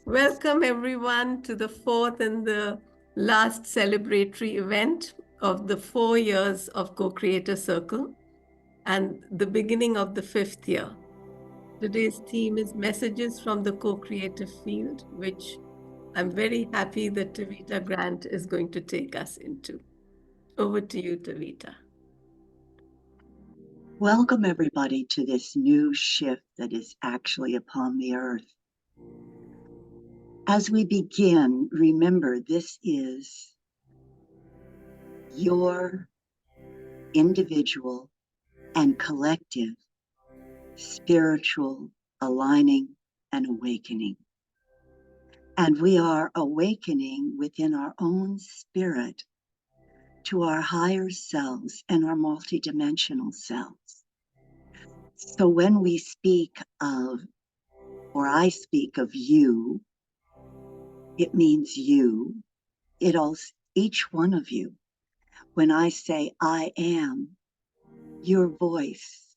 Welcome everyone to the fourth and the last celebratory event of the 4 years of Co-Creator Circle and the beginning of the 5th year. Today's theme is Messages from the Co-Creative Field, which I'm very happy that Taveta Grant is going to take us into. Over to you, Taveta. Welcome everybody to this new shift that is actually upon the earth. As we begin, remember this is your individual and collective spiritual aligning and awakening. And we are awakening within our own spirit to our higher selves and our multidimensional selves. So when we speak of, or I speak of you, it means you. It also, each one of you. When I say I am, your voice,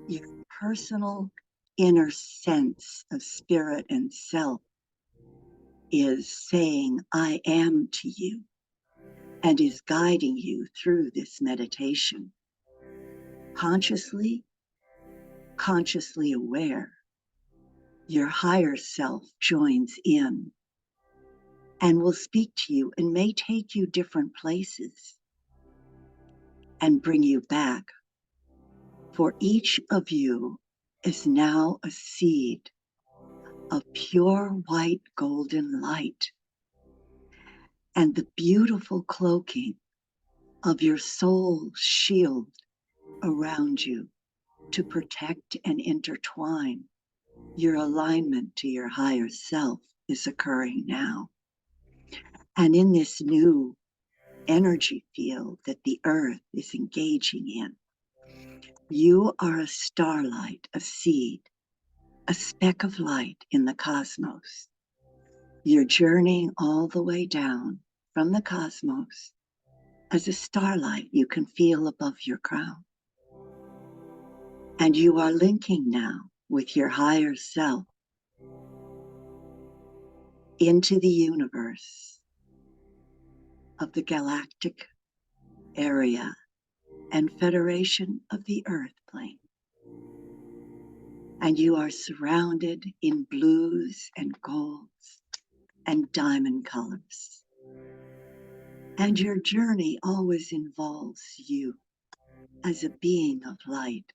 your personal inner sense of spirit and self is saying I am to you and is guiding you through this meditation. Consciously aware, your higher self joins in and will speak to you and may take you different places and bring you back. For each of you is now a seed of pure white golden light, and the beautiful cloaking of your soul shield around you to protect and intertwine your alignment to your higher self is occurring now. And in this new energy field that the earth is engaging in, you are a starlight, a seed, a speck of light in the cosmos. You're journeying all the way down from the cosmos as a starlight you can feel above your crown. And you are linking now with your higher self into the universe of the galactic area and federation of the earth plane. And you are surrounded in blues and golds and diamond colors. And your journey always involves you as a being of light,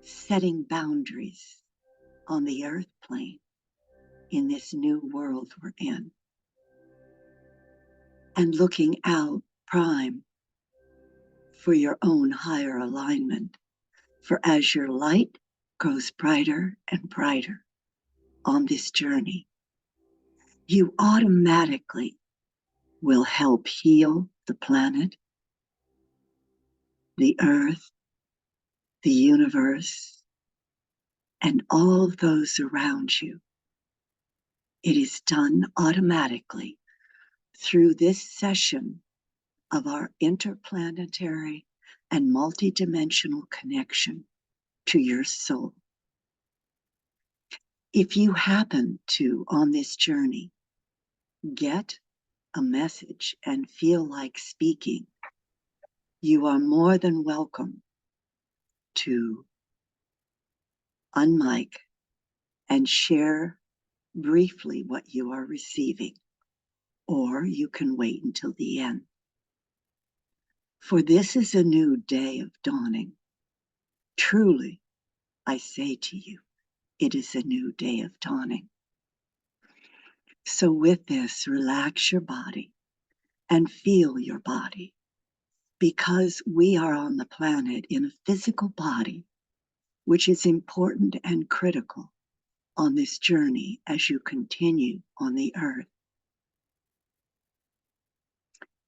setting boundaries on the earth plane in this new world we're in. And looking out prime for your own higher alignment. For as your light grows brighter and brighter on this journey, you automatically will help heal the planet, the earth, the universe, and all of those around you. It is done automatically through this session of our interplanetary and multidimensional connection to your soul. If you happen to, on this journey, get a message and feel like speaking, you are more than welcome to unmic and share briefly what you are receiving, or you can wait until the end. For this is a new day of dawning. Truly, I say to you, it is a new day of dawning. So with this, relax your body and feel your body, because we are on the planet in a physical body, which is important and critical on this journey as you continue on the earth.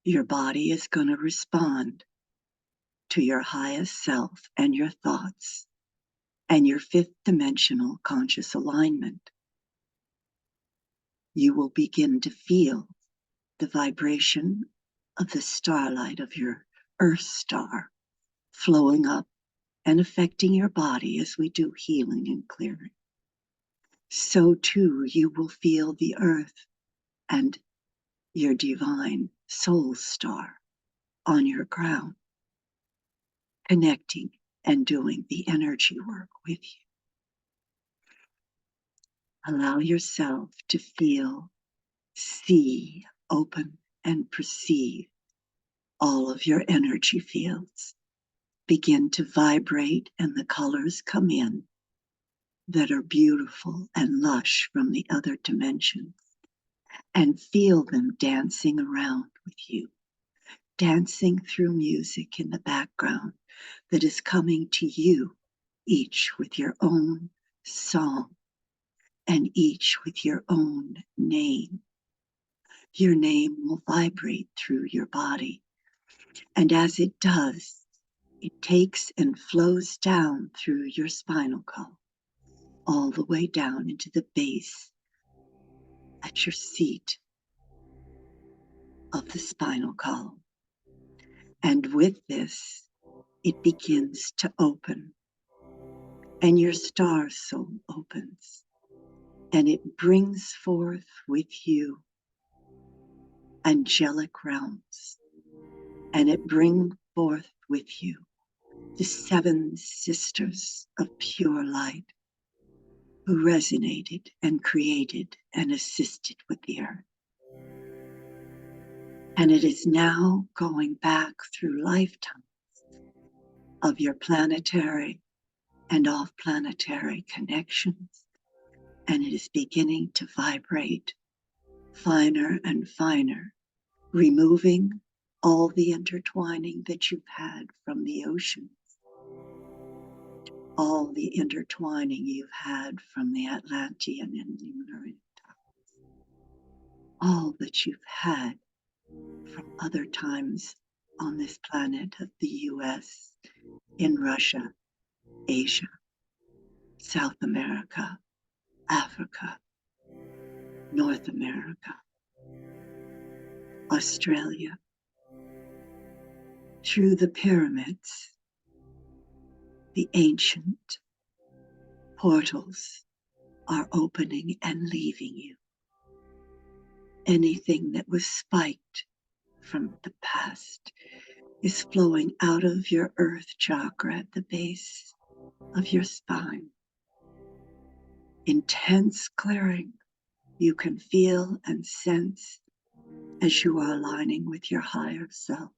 Your body is going to respond to your highest self and your thoughts and your fifth dimensional conscious alignment. You will begin to feel the vibration of the starlight of your Earth star flowing up and affecting your body as we do healing and clearing. so too you will feel the earth and your divine soul star on your crown, connecting and doing the energy work with you. Allow yourself to feel, see, open, and perceive all of your energy fields begin to vibrate, and the colors come in that are beautiful and lush from the other dimensions, and feel them dancing around with you, dancing through music in the background that is coming to you, each with your own song and each with your own name. Your name will vibrate through your body, and as it does, it takes and flows down through your spinal column, all the way down into the base at your seat of the spinal column. And with this, it begins to open, and your star soul opens, and it brings forth with you angelic realms, and it brings forth with you the 7 sisters of pure light who resonated and created and assisted with the earth. And it is now going back through lifetimes of your planetary and off-planetary connections, and it is beginning to vibrate finer and finer, removing all the intertwining that you've had from the oceans, all the intertwining you've had from the Atlantean and lunar times, all that you've had from other times on this planet of the US, in Russia, Asia, South America, Africa, North America, Australia, through the pyramids, the ancient portals are opening and leaving you. Anything that was spiked from the past is flowing out of your earth chakra at the base of your spine. Intense clearing you can feel and sense as you are aligning with your higher self.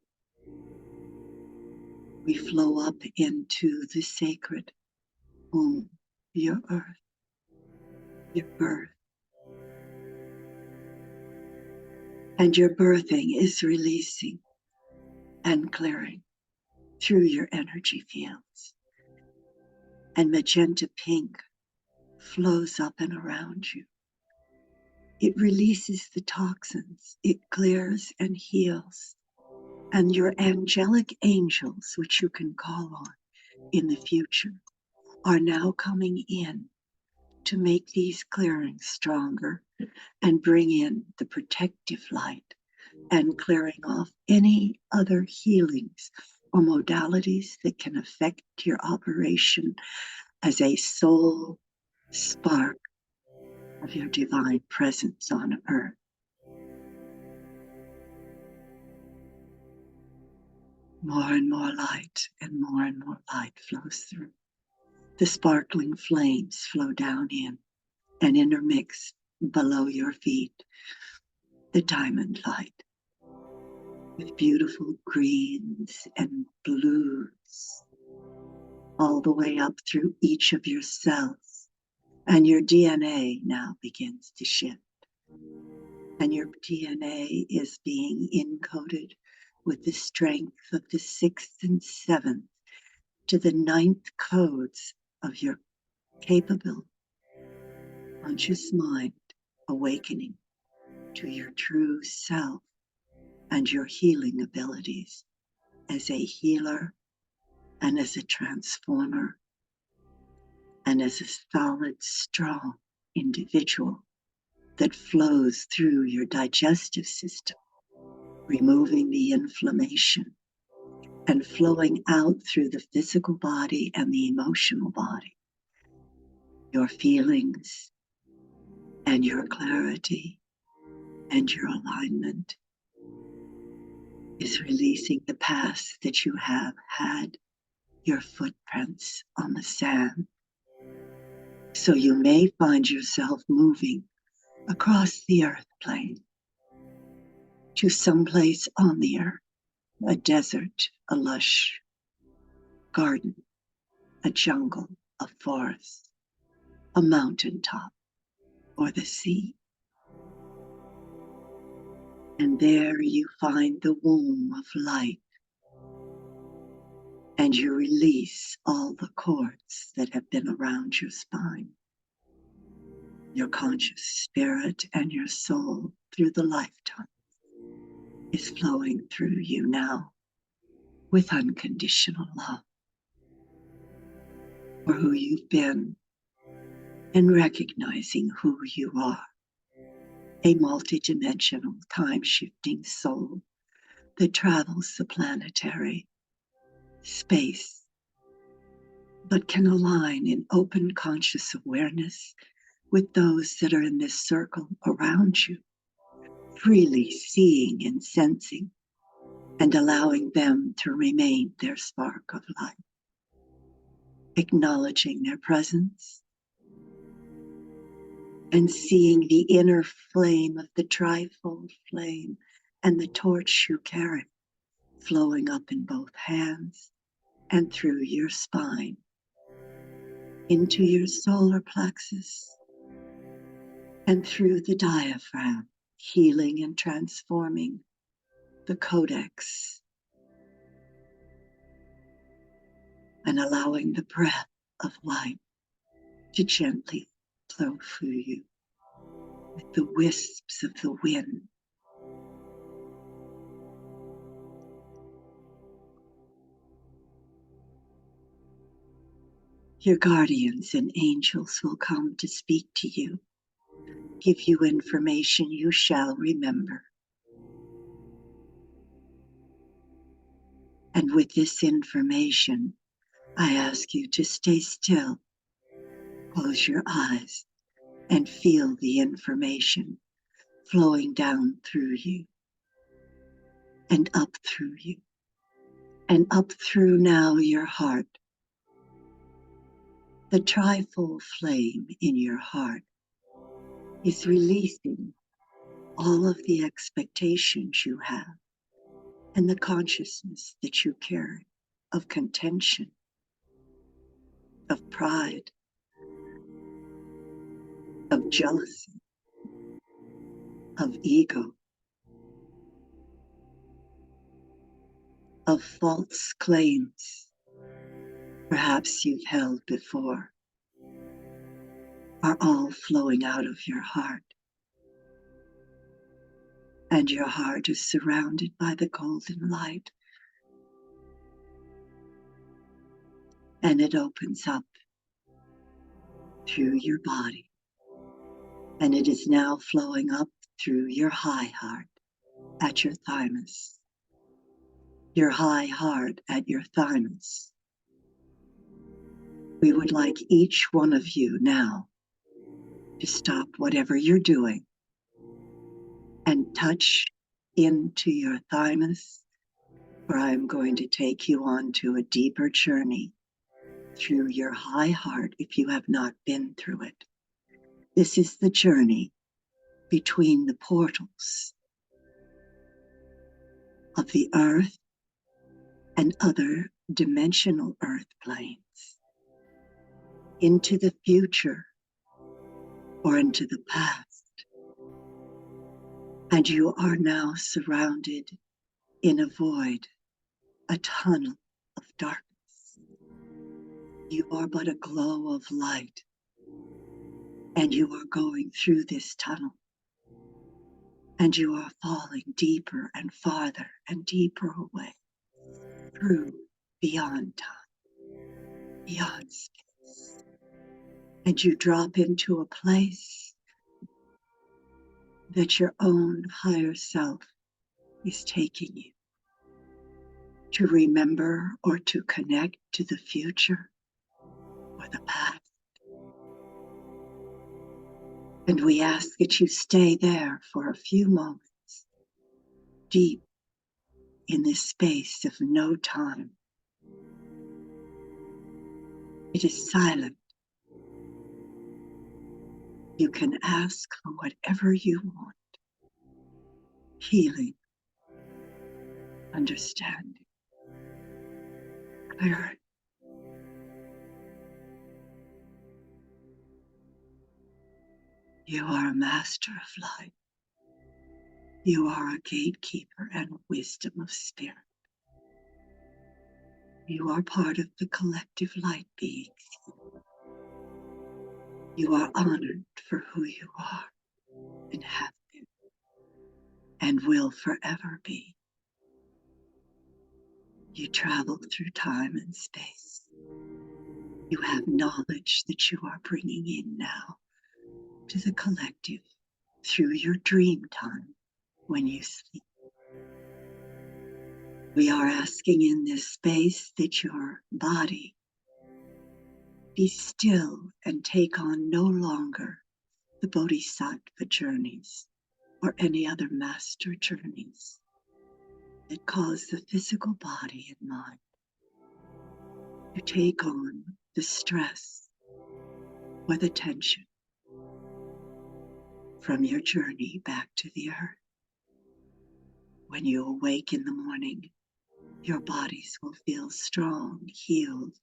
We flow up into the sacred womb, your earth, your birth. And your birthing is releasing and clearing through your energy fields. And magenta pink flows up and around you. It releases the toxins, it clears and heals. And your angelic angels, which you can call on in the future, are now coming in to make these clearings stronger and bring in the protective light and clearing off any other healings or modalities that can affect your operation as a soul spark of your divine presence on earth. More and more light and more light flows through. The sparkling flames flow down in and intermix below your feet, the diamond light, with beautiful greens and blues, all the way up through each of your cells. And your DNA now begins to shift. And your DNA is being encoded with the strength of the 6th and 7th to the 9th codes of your capable conscious mind awakening to your true self and your healing abilities as a healer and as a transformer and as a solid, strong individual that flows through your digestive system, removing the inflammation and flowing out through the physical body and the emotional body. Your feelings, and your clarity and your alignment is releasing the past that you have had your footprints on the sand. So you may find yourself moving across the earth plane to someplace on the earth, a desert, a lush garden, a jungle, a forest, a mountaintop, or the sea. And there you find the womb of light, and you release all the cords that have been around your spine. Your conscious spirit and your soul through the lifetime is flowing through you now with unconditional love for who you've been and recognizing who you are, a multidimensional time-shifting soul that travels the planetary space, but can align in open conscious awareness with those that are in this circle around you, freely seeing and sensing and allowing them to remain their spark of light, acknowledging their presence and seeing the inner flame of the trifold flame and the torch you carry flowing up in both hands and through your spine into your solar plexus and through the diaphragm, healing and transforming the codex and allowing the breath of light to gently flow through you with the wisps of the wind. Your guardians and angels will come to speak to you, give you information you shall remember. And with this information, I ask you to stay still, close your eyes, and feel the information flowing down through you, and up through you, and up through now your heart. The trifold flame in your heart is releasing all of the expectations you have and the consciousness that you carry of contention, of pride, of jealousy, of ego, of false claims perhaps you've held before, are all flowing out of your heart. And your heart is surrounded by the golden light. And it opens up through your body. And it is now flowing up through your high heart at your thymus. Your high heart at your thymus. We would like each one of you now to stop whatever you're doing and touch into your thymus, where I'm going to take you on to a deeper journey through your high heart if you have not been through it. This is the journey between the portals of the earth and other dimensional earth planes into the future or into the past. And you are now surrounded in a void, a tunnel of darkness. You are but a glow of light, and you are going through this tunnel, and you are falling deeper and farther and deeper away, through, beyond time, beyond space. And you drop into a place that your own higher self is taking you to remember or to connect to the future or the past. And we ask that you stay there for a few moments, deep in this space of no time. It is silent. You can ask for whatever you want. Healing, understanding, clarity. You are a master of light. You are a gatekeeper and wisdom of spirit. You are part of the collective light beings. You are honored for who you are and have been and will forever be. You travel through time and space. You have knowledge that you are bringing in now to the collective through your dream time when you sleep. We are asking in this space that your body be still and take on no longer the bodhisattva journeys or any other master journeys that cause the physical body and mind to take on the stress or the tension from your journey back to the earth. When you awake in the morning, your bodies will feel strong, healed,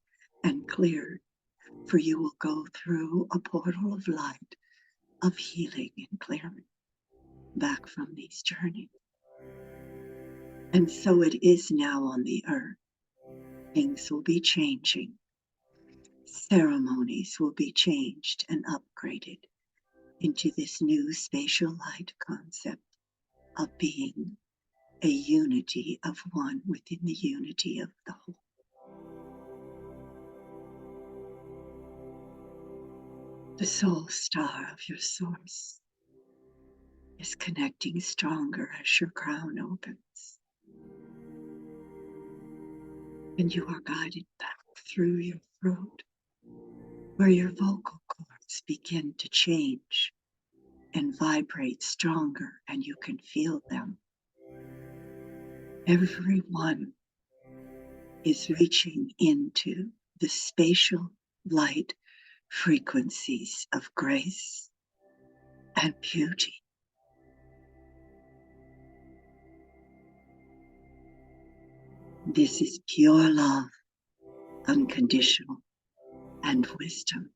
and cleared, for you will go through a portal of light, of healing and clearing back from these journeys. And so it is now on the earth. Things will be changing. Ceremonies will be changed and upgraded into this new spatial light concept of being a unity of one within the unity of the whole. The soul star of your source is connecting stronger as your crown opens. And you are guided back through your throat, where your vocal cords begin to change and vibrate stronger, and you can feel them. Everyone is reaching into the spatial light frequencies of grace and beauty. This is pure love, unconditional, and wisdom.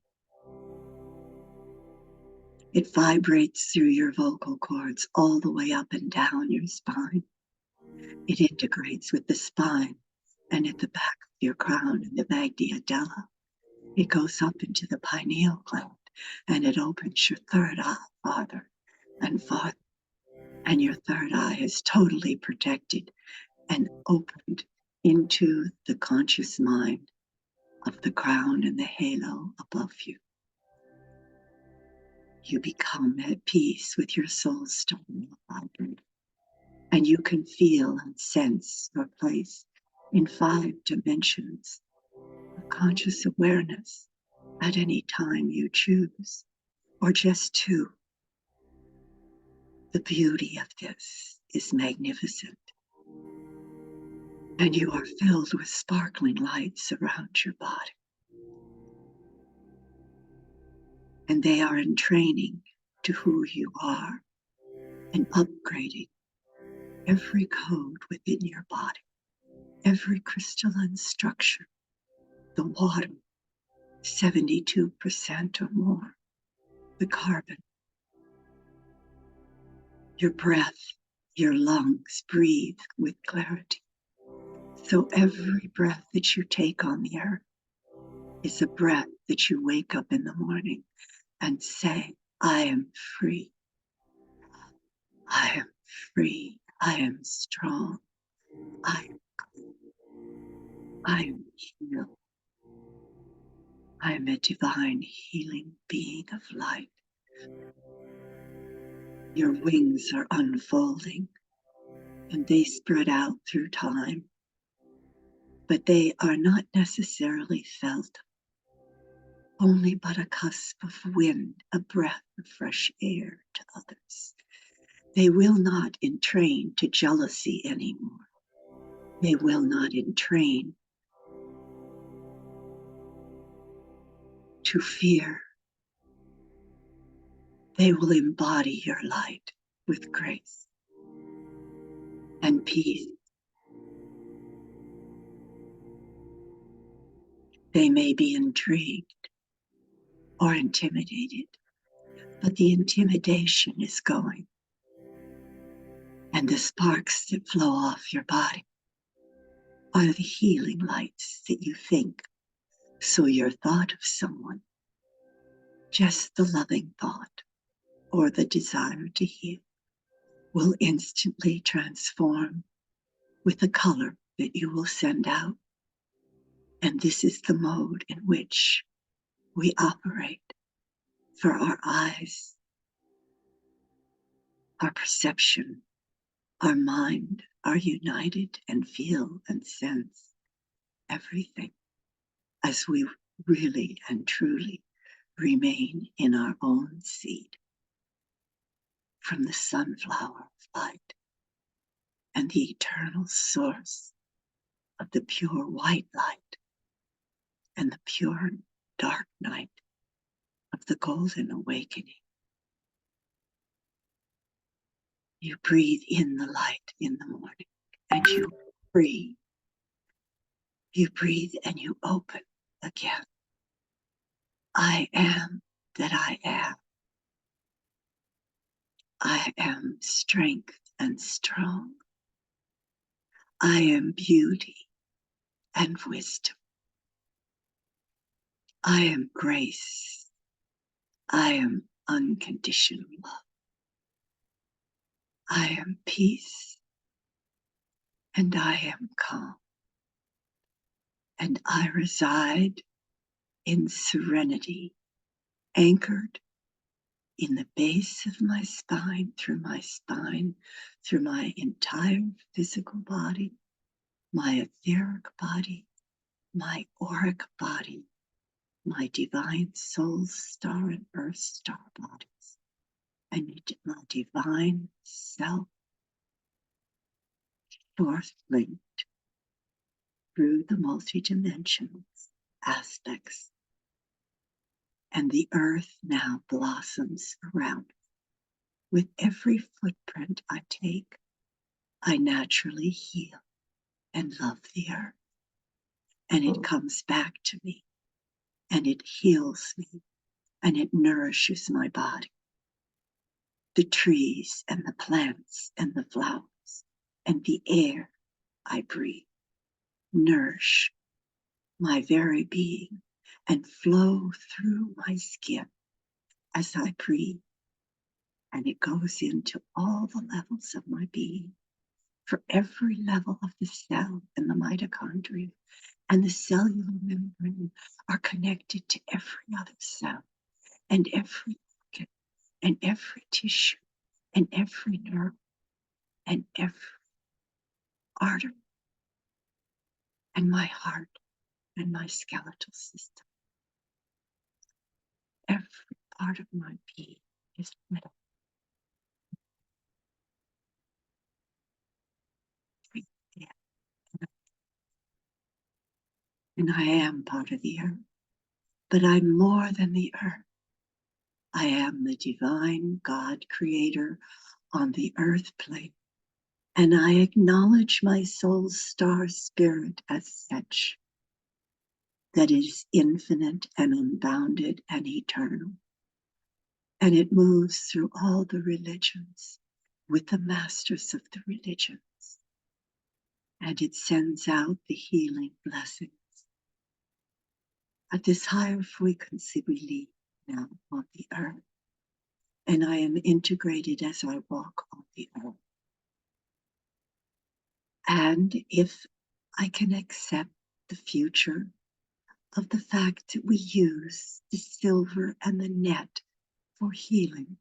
It vibrates through your vocal cords all the way up and down your spine. It integrates with the spine and at the back of your crown in the Magdia Della. It goes up into the pineal gland and it opens your third eye farther and farther. And your third eye is totally protected and opened into the conscious mind of the crown and the halo above you. You become at peace with your soul stone vibrant, and you can feel and sense your place in 5 dimensions of conscious awareness at any time you choose, or just 2. The beauty of this is magnificent. And you are filled with sparkling lights around your body. And they are entraining to who you are and upgrading every code within your body, every crystalline structure, the water, 72% or more, the carbon, your breath, your lungs breathe with clarity. So every breath that you take on the earth is a breath that you wake up in the morning and say, I am free. I am free. I am strong. I am clean. I am healed. I am a divine healing being of light. Your wings are unfolding and they spread out through time, but they are not necessarily felt. only but a cusp of wind, a breath of fresh air to others. They will not entrain to jealousy anymore. They will not entrain to fear. They will embody your light with grace and peace. They may be intrigued or intimidated, but the intimidation is going. And the sparks that flow off your body are the healing lights that you think. So your thought of someone, just the loving thought or the desire to heal, will instantly transform with the color that you will send out. And this is the mode in which we operate, for our eyes, our perception, our mind are united and feel and sense everything as we really and truly remain in our own seed from the sunflower of light and the eternal source of the pure white light and the pure dark night of the golden awakening. You breathe in the light in the morning and you free. You breathe and you open again. I am that I am. I am strength and strong. I am beauty and wisdom. I am grace. I am unconditional love. I am peace and I am calm. And I reside in serenity, anchored in the base of my spine, through my entire physical body, my etheric body, my auric body, my divine soul star and earth star bodies, and my divine self, forth linked through the multidimensional aspects. And the earth now blossoms around. With every footprint I take, I naturally heal and love the earth. And it comes back to me, and it heals me, and it nourishes my body. The trees and the plants and the flowers and the air I breathe nourish my very being and flow through my skin as I breathe. And it goes into all the levels of my being, for every level of the cell and the mitochondria and the cellular membrane are connected to every other cell and every organ and every tissue and every nerve and every artery and my heart and my skeletal system. Every part of my being is lit up. And I am part of the earth, but I'm more than the earth. I am the divine God creator on the earth plane, and I acknowledge my soul's star spirit as such, that it is infinite and unbounded and eternal. And it moves through all the religions with the masters of the religions. And it sends out the healing blessings. At this higher frequency we live now on the earth. And I am integrated as I walk on the earth. And if I can accept the future of the fact that we use the silver and the net for healing,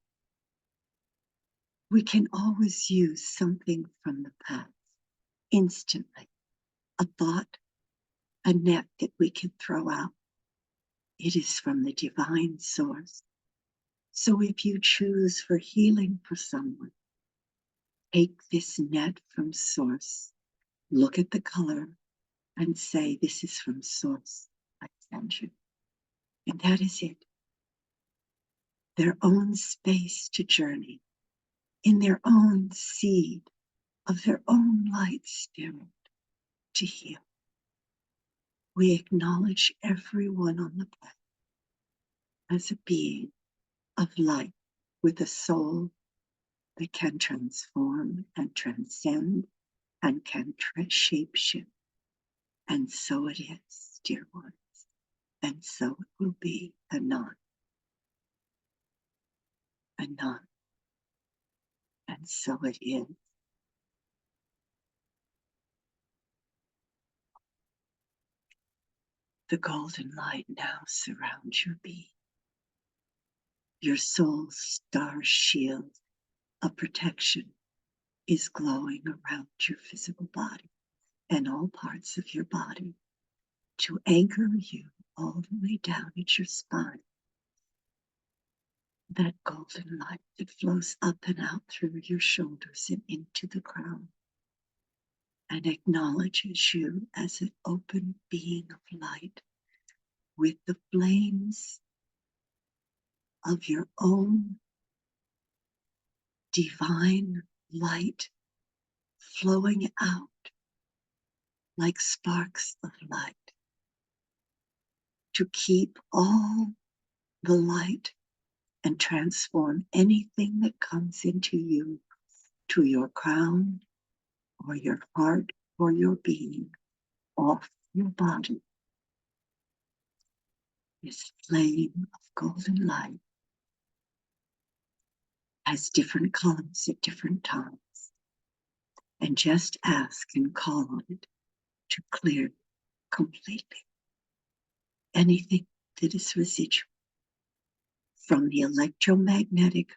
we can always use something from the past instantly. A thought, a net that we can throw out, It is from the divine source. So if you choose for healing for someone, take this net from source, look at the color, and say, this is from source, I send you. And that is it. Their own space to journey, in their own seed of their own light spirit to heal. We acknowledge everyone on the planet as a being of light with a soul that can transform and transcend and can shape-shift. And so it is, dear ones. And so it will be, anon. Anon. And so it is. The golden light now surrounds your being. Your soul's star shield of protection is glowing around your physical body and all parts of your body to anchor you all the way down at your spine. That golden light that flows up and out through your shoulders and into the crown and acknowledges you as an open being of light with the flames of your own divine light flowing out like sparks of light to keep all the light and transform anything that comes into you to your crown or your heart or your being off your body. This flame of golden light has different colors at different times. And just ask and call on it to clear completely anything that is residual from the electromagnetic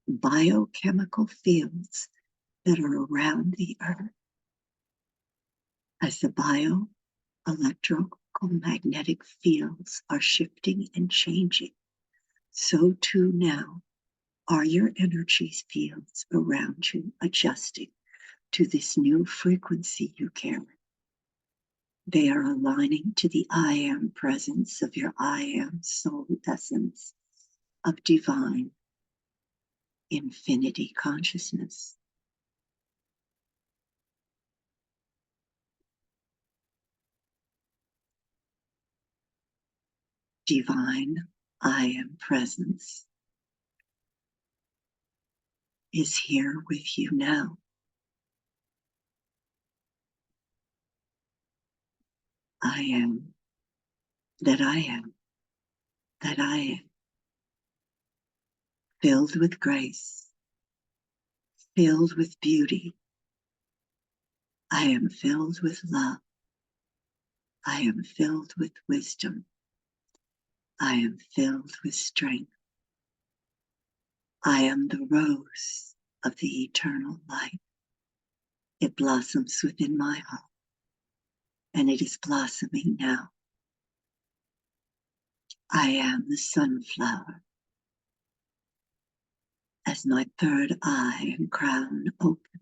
biochemical fields that are around the earth. As the bioelectromagnetic fields are shifting and changing, so too now are your energy fields around you adjusting to this new frequency you carry. They are aligning to the I am presence of your I am soul essence of divine infinity consciousness. Divine I am presence is here with you now. I am that I am that I am, filled with grace, filled with beauty. I am filled with love. I am filled with wisdom. I am filled with strength. I am the rose of the eternal light. It blossoms within my heart, and it is blossoming now. I am the sunflower. As my third eye and crown open,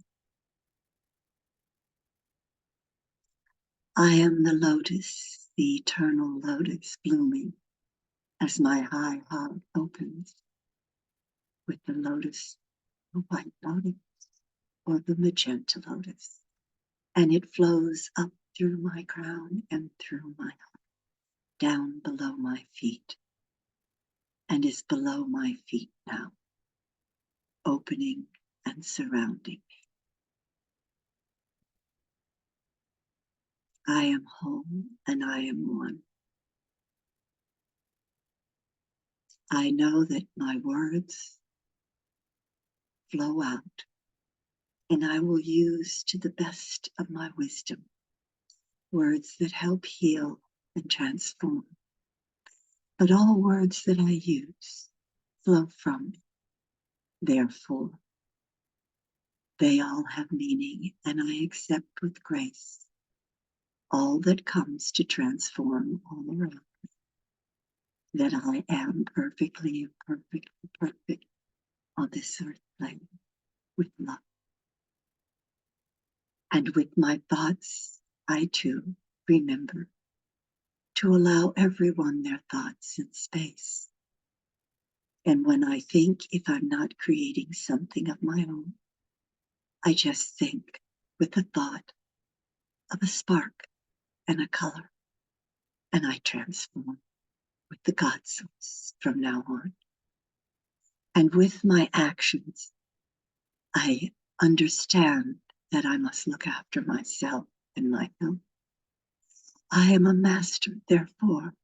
I am the lotus, the eternal lotus blooming as my high heart opens with the lotus, the white lotus, or the magenta lotus, and it flows up through my crown and through my heart, down below my feet, and is below my feet now, opening and surrounding me. I am whole and I am one. I know that my words flow out, and I will use to the best of my wisdom words that help heal and transform. But all words that I use flow from me. Therefore, they all have meaning, and I accept with grace all that comes to transform all around me. that I am perfectly perfect on this earth plane with love. And with my thoughts, I too remember to allow everyone their thoughts in space. And when I think, if I'm not creating something of my own, I just think with the thought of a spark and a color, and I transform with the God source from now on. And with my actions, I understand that I must look after myself and my health. I am a master, therefore,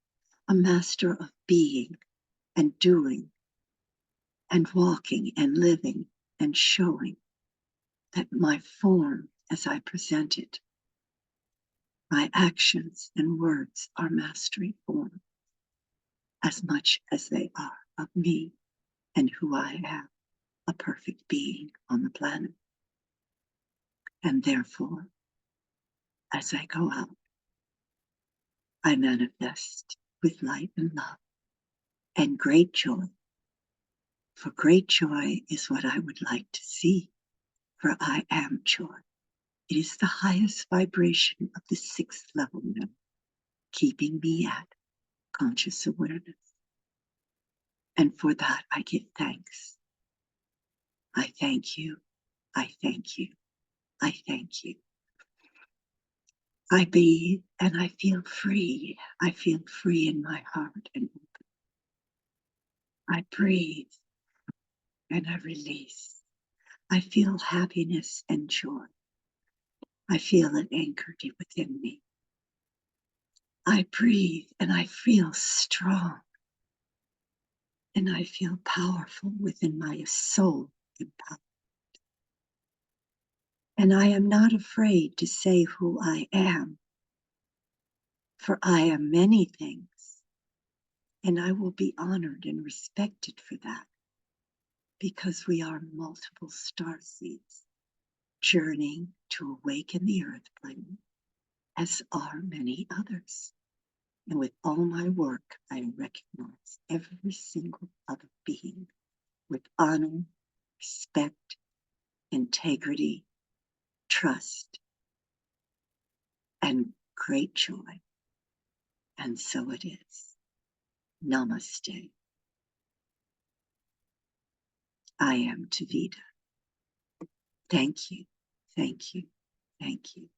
a master of being and doing and walking and living and showing that my form as I present it, my actions and words are mastery form as much as they are of me and who I am, a perfect being on the planet. And therefore, as I go out, I manifest with light and love and great joy. For great joy is what I would like to see, for I am joy. It is the highest vibration of the 6th level now, keeping me at conscious awareness. And for that, I give thanks. I thank you. I thank you. I thank you. I breathe and I feel free. I feel free in my heart and open. I breathe and I release. I feel happiness and joy. I feel it anchored within me. I breathe and I feel strong. And I feel powerful within my soul empowered. And I am not afraid to say who I am, for I am many things, and I will be honored and respected for that, because we are multiple star seeds journeying to awaken the earth plane, as are many others. And with all my work, I recognize every single other being with honor, respect, integrity, trust, and great joy. And so it is. Namaste. I am Taveta. Thank you, thank you, thank you,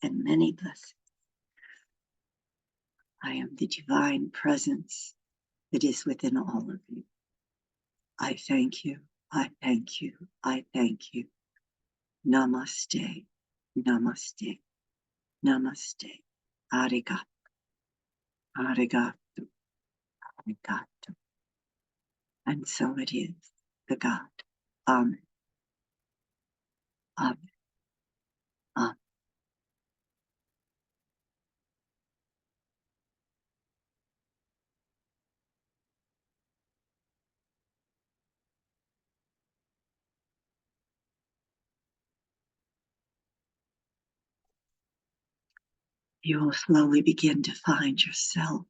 and many blessings. I am the divine presence that is within all of you. I thank you, I thank you, I thank you. Namaste, namaste, namaste. Arigato, arigato, arigato. And so it is, the God. Amen, amen, amen. You will slowly begin to find yourself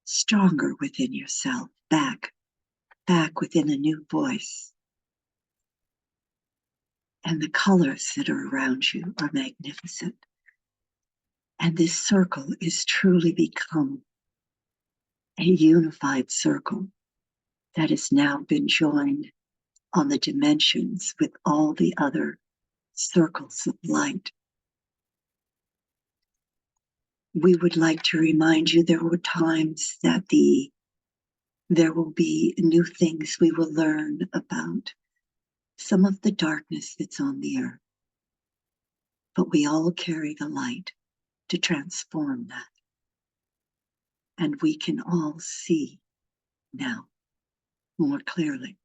stronger within yourself, back within a new voice. And the colors that are around you are magnificent. And this circle is truly become a unified circle that has now been joined on the dimensions with all the other circles of light. We would like to remind you there were times that there will be new things we will learn about some of the darkness that's on the earth. But we all carry the light to transform that. And we can all see now more clearly.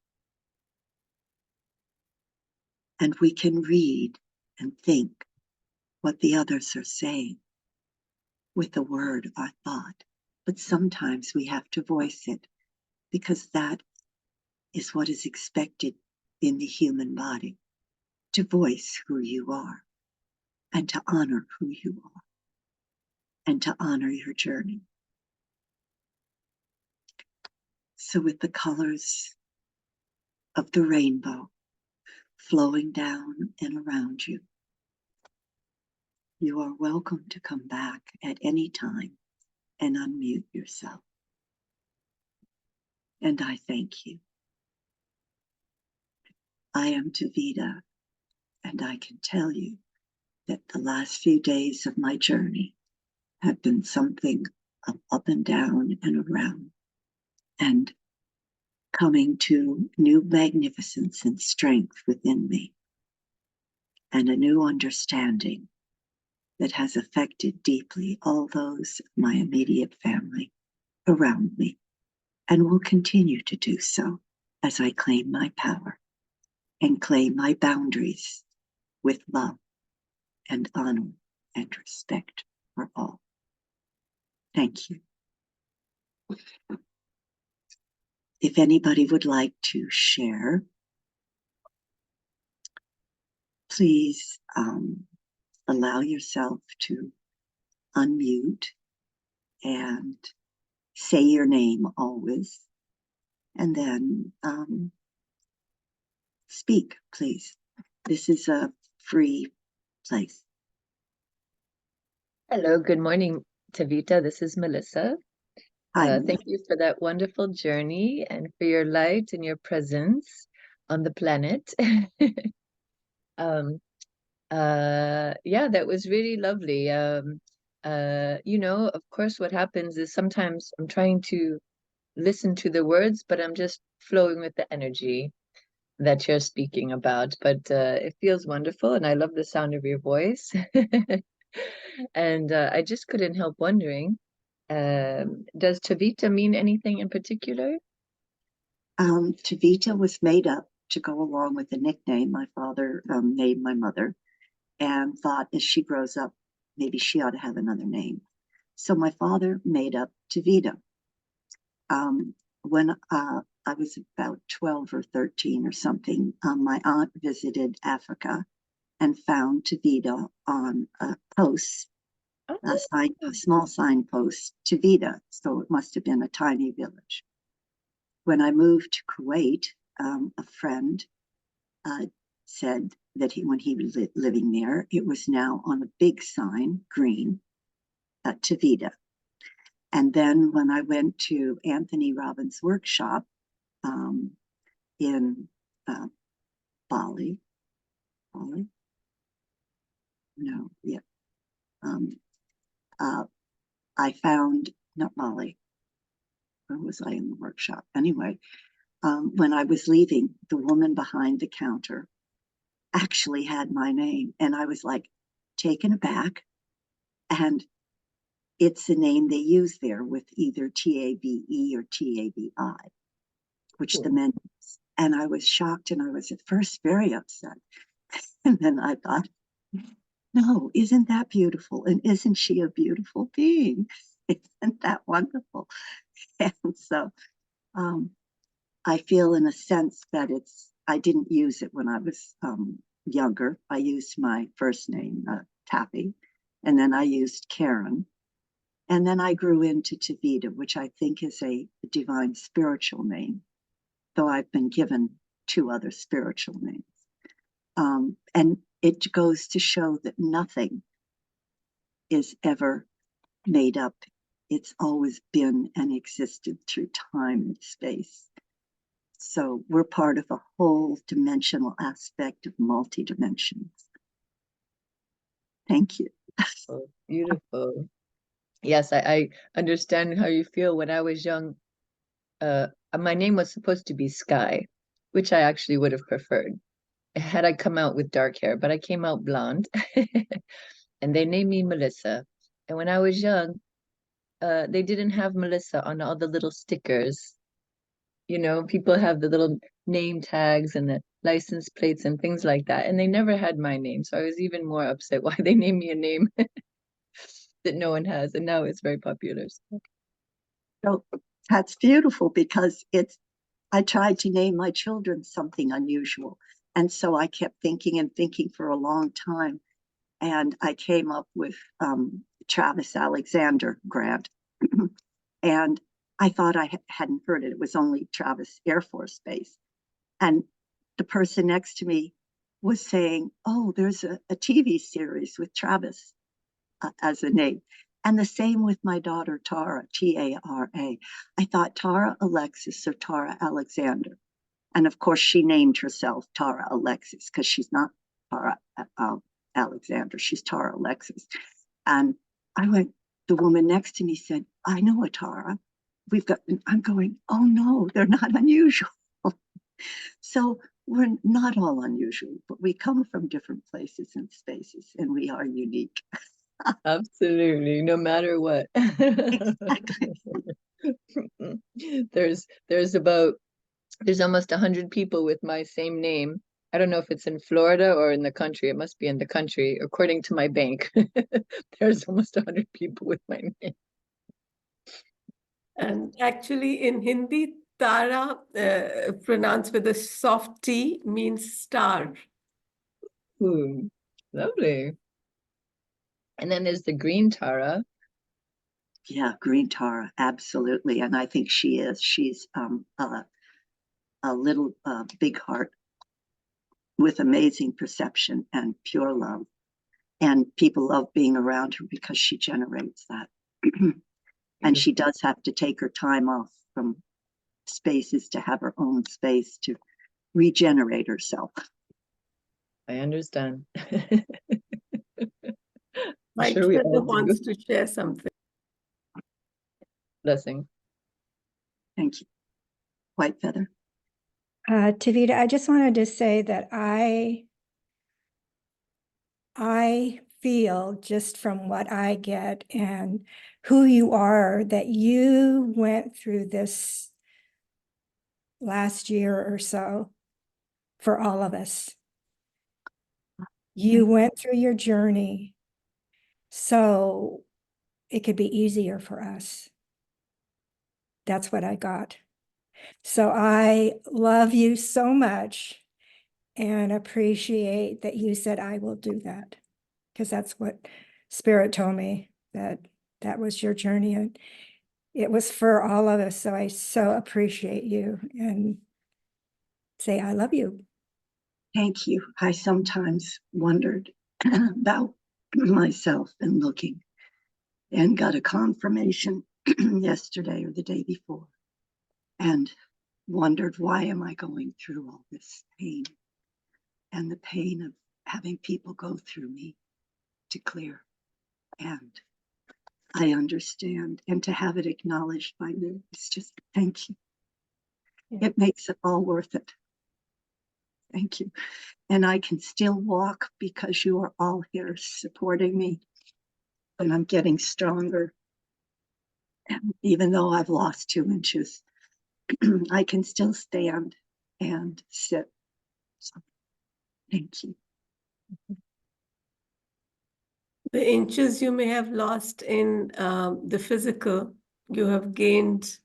And we can read and think what the others are saying with a word or thought. But sometimes we have to voice it, because that is what is expected in the human body, to voice who you are and to honor who you are and to honor your journey. So with the colors of the rainbow flowing down and around you, you are welcome to come back at any time and unmute yourself. And I thank you. I am Taveta, and I can tell you that the last few days of my journey have been something of up and down and around, and coming to new magnificence and strength within me, and a new understanding that has affected deeply all those of my immediate family around me, and will continue to do so as I claim my power and claim my boundaries with love and honor and respect for all. Thank you. If anybody would like to share, please allow yourself to unmute and say your name always, and then speak, please. This is a free place. Hello, good morning, Taveta. This is Melissa. Hi. Thank you for that wonderful journey and for your light and your presence on the planet. Yeah, that was really lovely. You know, of course, what happens is sometimes I'm trying to listen to the words, but I'm just flowing with the energy that you're speaking about. But it feels wonderful, and I love the sound of your voice. And I just couldn't help wondering, does Taveta mean anything in particular? Taveta was made up to go along with the nickname my father named my mother, and thought as she grows up, maybe she ought to have another name. So my father made up Taveta. When I was about 12 or 13 or something, my aunt visited Africa and found Taveta on a post, a small signpost, Taveta. So it must have been a tiny village. When I moved to Kuwait, a friend said that when he was living there, it was now on a big sign, green, Taveta. And then when I went to Anthony Robbins' workshop in Bali, I found, not Bali, where was I in the workshop? Anyway, when I was leaving, the woman behind the counter actually had my name, and I was like taken aback. And it's the name they use there with either T-A-V-E or T-A-V-I, which the men use. And I was shocked, and I was at first very upset. And then I thought, no, isn't that beautiful? And isn't she a beautiful being? Isn't that wonderful? And so I feel in a sense that I didn't use it when I was younger. I used my first name, Taffy, and then I used Karen. And then I grew into Taveta, which I think is a divine spiritual name, though I've been given 2 other spiritual names. And it goes to show that nothing is ever made up. It's always been and existed through time and space. So we're part of a whole dimensional aspect of multi-dimensions. Thank you. Oh, beautiful. Yes, I understand how you feel. When I was young, my name was supposed to be Sky, which I actually would have preferred had I come out with dark hair, but I came out blonde. And they named me Melissa. And when I was young, they didn't have Melissa on all the little stickers. You know, people have the little name tags and the license plates and things like that. And they never had my name. So I was even more upset why they named me a name that no one has. And now it's very popular. So that's beautiful, because I tried to name my children something unusual. And so I kept thinking and thinking for a long time. And I came up with Travis Alexander Grant. And I thought I hadn't heard it. It was only Travis Air Force Base. And the person next to me was saying, oh, there's a TV series with Travis as a name. And the same with my daughter, Tara, Tara. I thought Tara Alexis or Tara Alexander. And of course, she named herself Tara Alexis because she's not Tara Alexander. She's Tara Alexis. And the woman next to me said, I know a Tara. I'm going, oh no, they're not unusual. So we're not all unusual, but we come from different places and spaces, and we are unique. Absolutely, no matter what. Exactly. There's almost 100 people with my same name. I don't know if it's in Florida or in the country. It must be in the country, according to my bank. There's almost 100 people with my name. And actually in Hindi, Tara, pronounced with a soft T, means star. Ooh, lovely. And then there's the green Tara. Yeah, green Tara, absolutely. And I think she's a little big heart with amazing perception and pure love. And people love being around her because she generates that. And she does have to take her time off from spaces to have her own space to regenerate herself. I understand. Mike sure we all wants do. to share something. Blessing. Thank you. White Feather. Taveta, I just wanted to say that I feel just from what I get and who you are, that you went through this last year or so for all of us. You went through your journey so it could be easier for us. That's what I got. So I love you so much and appreciate that you said, I will do that. Because that's what Spirit told me, that was your journey. And it was for all of us. So I so appreciate you and say, I love you. Thank you. I sometimes wondered about myself and looking, and got a confirmation yesterday or the day before, and wondered, why am I going through all this pain, and the pain of having people go through me to clear. And I understand, and to have it acknowledged by me, it's just, thank you. Yeah. It makes it all worth it. Thank you. And I can still walk because you are all here supporting me, and I'm getting stronger. And even though I've lost 2 inches, I can still stand and sit. So, thank you. The inches you may have lost in the physical, you have gained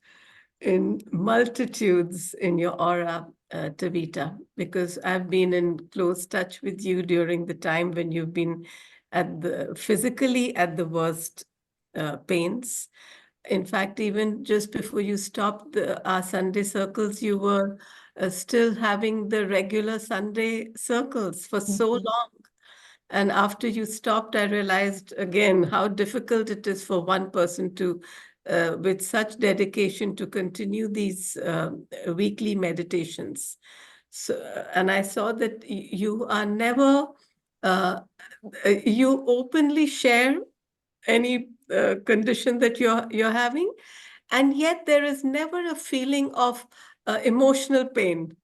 in multitudes in your aura, Taveta, because I've been in close touch with you during the time when you've been physically at the worst pains. In fact, even just before you stopped our Sunday circles, you were still having the regular Sunday circles for so long. And after you stopped, I realized again how difficult it is for one person to, with such dedication, to continue these weekly meditations. So, and I saw that you are never, you openly share any condition that you're having, and yet there is never a feeling of emotional pain.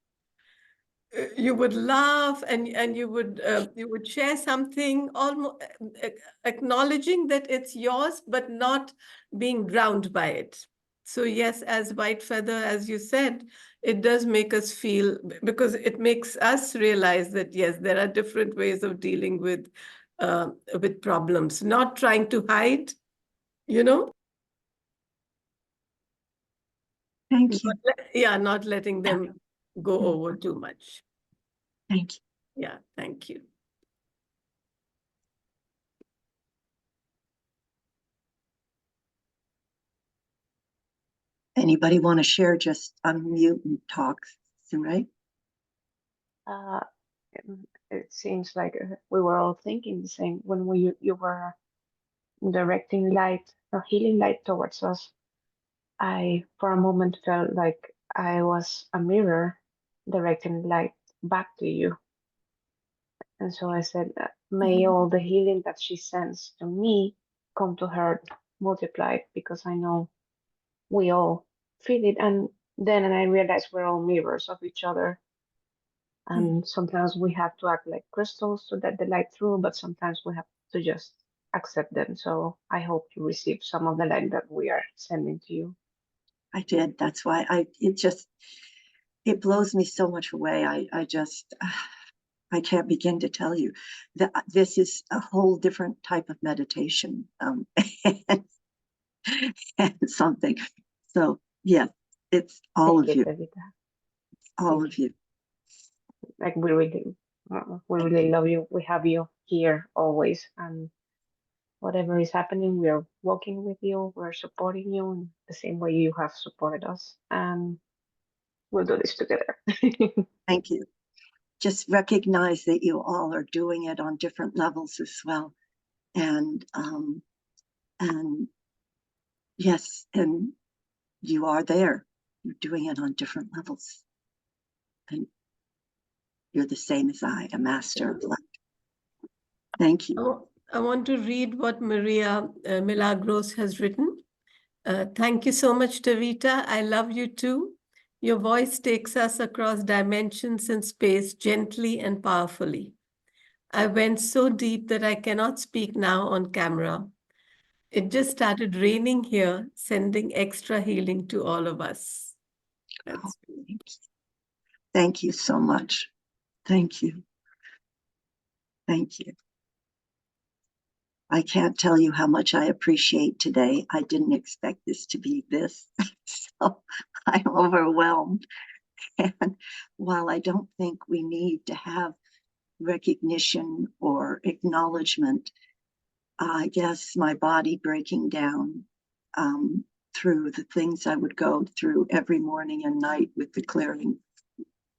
You would laugh and you would share something, almost acknowledging that it's yours, but not being drowned by it. So yes, as White Feather, as you said, it does make us feel, because it makes us realize that yes, there are different ways of dealing with problems, not trying to hide, you know. Thank you. Yeah, not letting them go over too much. Thank you. Yeah, thank you. Anybody want to share? Just unmute and talk, right? It seems like we were all thinking the same when you were directing light or healing light towards us. I, for a moment, felt like I was a mirror directing light back to you. And so I said, may all the healing that she sends to me come to her multiplied, because I know we all feel it. And then I realized we're all mirrors of each other. And sometimes we have to act like crystals to let the light through, but sometimes we have to just accept them. So I hope you receive some of the light that we are sending to you. I did. That's why it blows me so much away. I can't begin to tell you that this is a whole different type of meditation, and something. So yeah, it's all of you, all of you. Like we really love you. We have you here always, and whatever is happening, we are walking with you. We're supporting you in the same way you have supported us, and we'll do this together. Thank you. Just recognize that you all are doing it on different levels as well, and yes, and you are there. You're doing it on different levels, and you're the same as I, a master of light. Thank you. I want to read what Maria Milagros has written. Thank you so much, Taveta. I love you too. Your voice takes us across dimensions and space gently and powerfully. I went so deep that I cannot speak now on camera. It just started raining here, sending extra healing to all of us. That's Thank you so much. Thank you. Thank you. I can't tell you how much I appreciate today. I didn't expect this to be this, so I'm overwhelmed. And while I don't think we need to have recognition or acknowledgement, I guess my body breaking down through the things I would go through every morning and night with the clearing,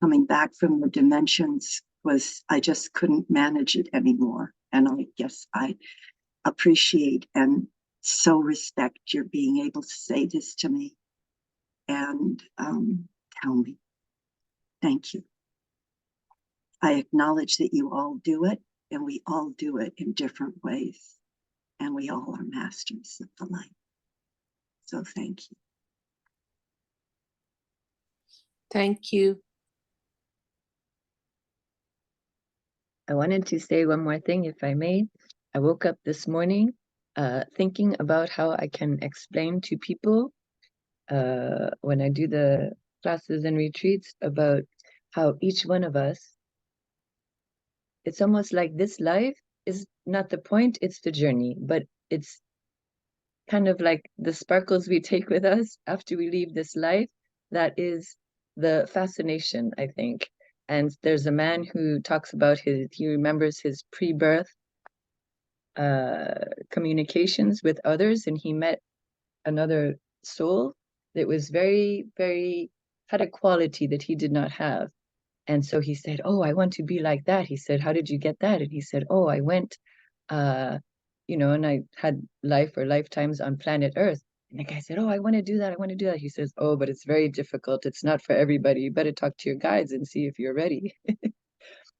coming back from the dimensions, I just couldn't manage it anymore. And I guess I appreciate and so respect your being able to say this to me and tell me. Thank you. I acknowledge that you all do it, and we all do it in different ways, and we all are masters of the light. So thank you. Thank you. I wanted to say one more thing, if I may. I woke up this morning thinking about how I can explain to people when I do the classes and retreats about how each one of us, it's almost like this life is not the point, it's the journey, but it's kind of like the sparkles we take with us after we leave this life. That is the fascination, I think. And there's a man who talks about he remembers his pre-birth communications with others, and he met another soul that was very, very, had a quality that he did not have. And so he said, oh, I want to be like that. He said, how did you get that? And he said, oh, I went, and I had life or lifetimes on planet Earth. And the guy said, oh, I want to do that. I want to do that. He says, oh, but it's very difficult. It's not for everybody. You better talk to your guides and see if you're ready.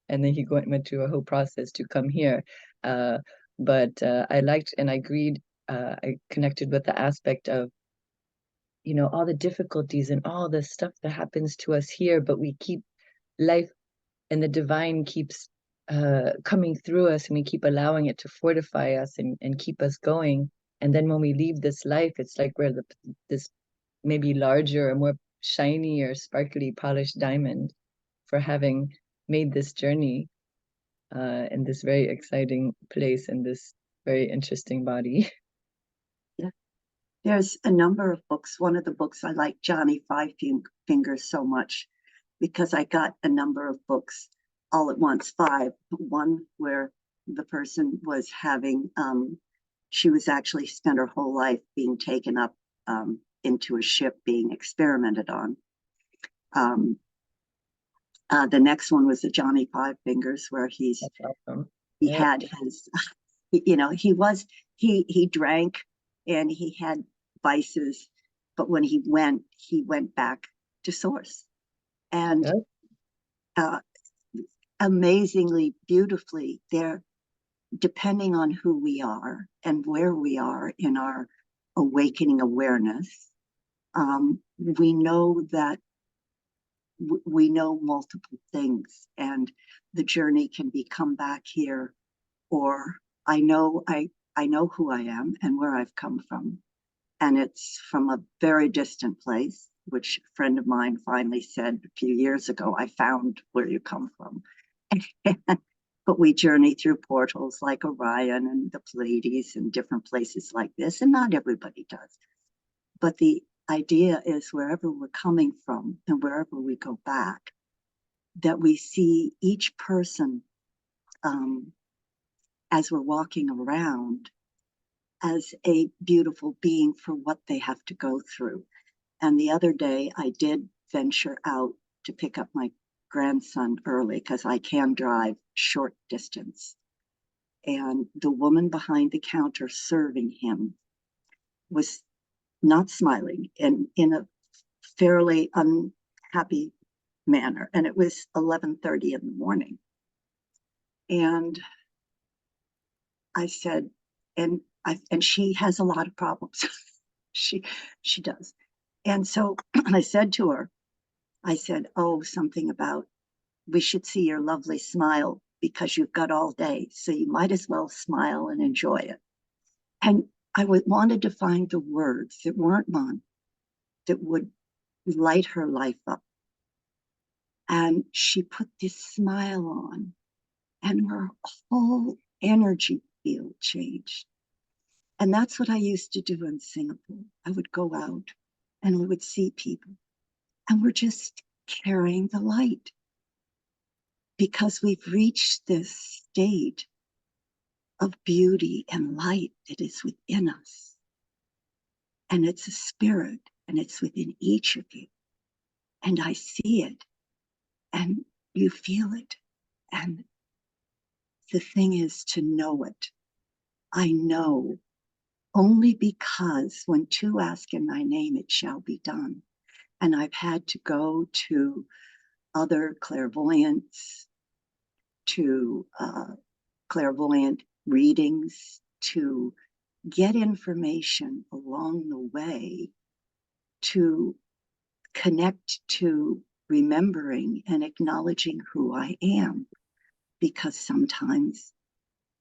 And then he went through a whole process to come here. But I liked and I agreed. I connected with the aspect of, all the difficulties and all the stuff that happens to us here, but we keep life and the divine keeps coming through us, and we keep allowing it to fortify us and keep us going. And then when we leave this life, it's like we're this maybe larger or more shiny or sparkly polished diamond for having made this journey in this very exciting place in this very interesting body. Yeah. There's a number of books. One of the books I like Johnny Five Fingers so much because I got a number of books all at once, 5. One where the person was having, she was actually spent her whole life being taken up into a ship being experimented on. The next one was the Johnny Five Fingers, where he's Awesome. he had his, you know, he drank and he had vices, but when he went back to source. And amazingly, beautifully, there, depending on who we are and where we are in our awakening awareness, we know that we know multiple things, and the journey can be come back here, or I know who I am and where I've come from, and it's from a very distant place, which a friend of mine finally said a few years ago, I found where you come from. But we journey through portals like Orion and the Pleiades and different places like this, and not everybody does. But the idea is wherever we're coming from and wherever we go back, that we see each person as we're walking around as a beautiful being for what they have to go through. And the other day I did venture out to pick up my grandson early because I can drive short distance. And the woman behind the counter serving him was not smiling and in a fairly unhappy manner. And it was 11:30 in the morning. And I said, and she has a lot of problems. she does. And so I said to her, I said, oh, something about, we should see your lovely smile because you've got all day. So you might as well smile and enjoy it. And I wanted to find the words that weren't mine that would light her life up. And she put this smile on, and her whole energy field changed. And that's what I used to do in Singapore. I would go out and we would see people, and we're just carrying the light because we've reached this state of beauty and light that is within us. And it's a spirit, and it's within each of you. And I see it, and you feel it. And the thing is to know it. I know only because when two ask in thy name, it shall be done. And I've had to go to other clairvoyants, to clairvoyant readings, to get information along the way, to connect to remembering and acknowledging who I am. Because sometimes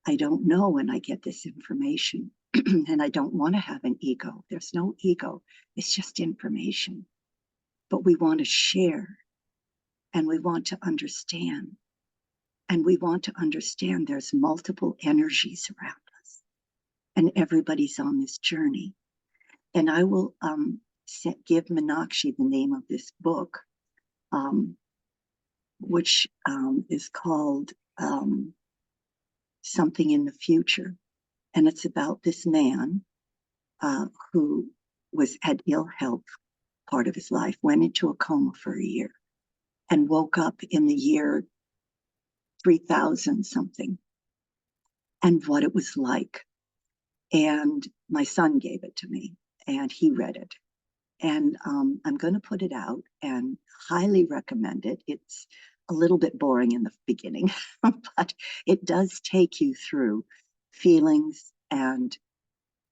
I don't know when I get this information and I don't want to have an ego. There's no ego. It's just information. But we want to share, and we want to understand. And we want to understand there's multiple energies around us, and everybody's on this journey. And I will give Meenakshi the name of this book, which is called Something in the Future. And it's about this man who had ill health part of his life, went into a coma for a year, and woke up in the year 3000 something, and what it was like. And my son gave it to me, and he read it. And I'm going to put it out and highly recommend it. It's a little bit boring in the beginning, but it does take you through feelings and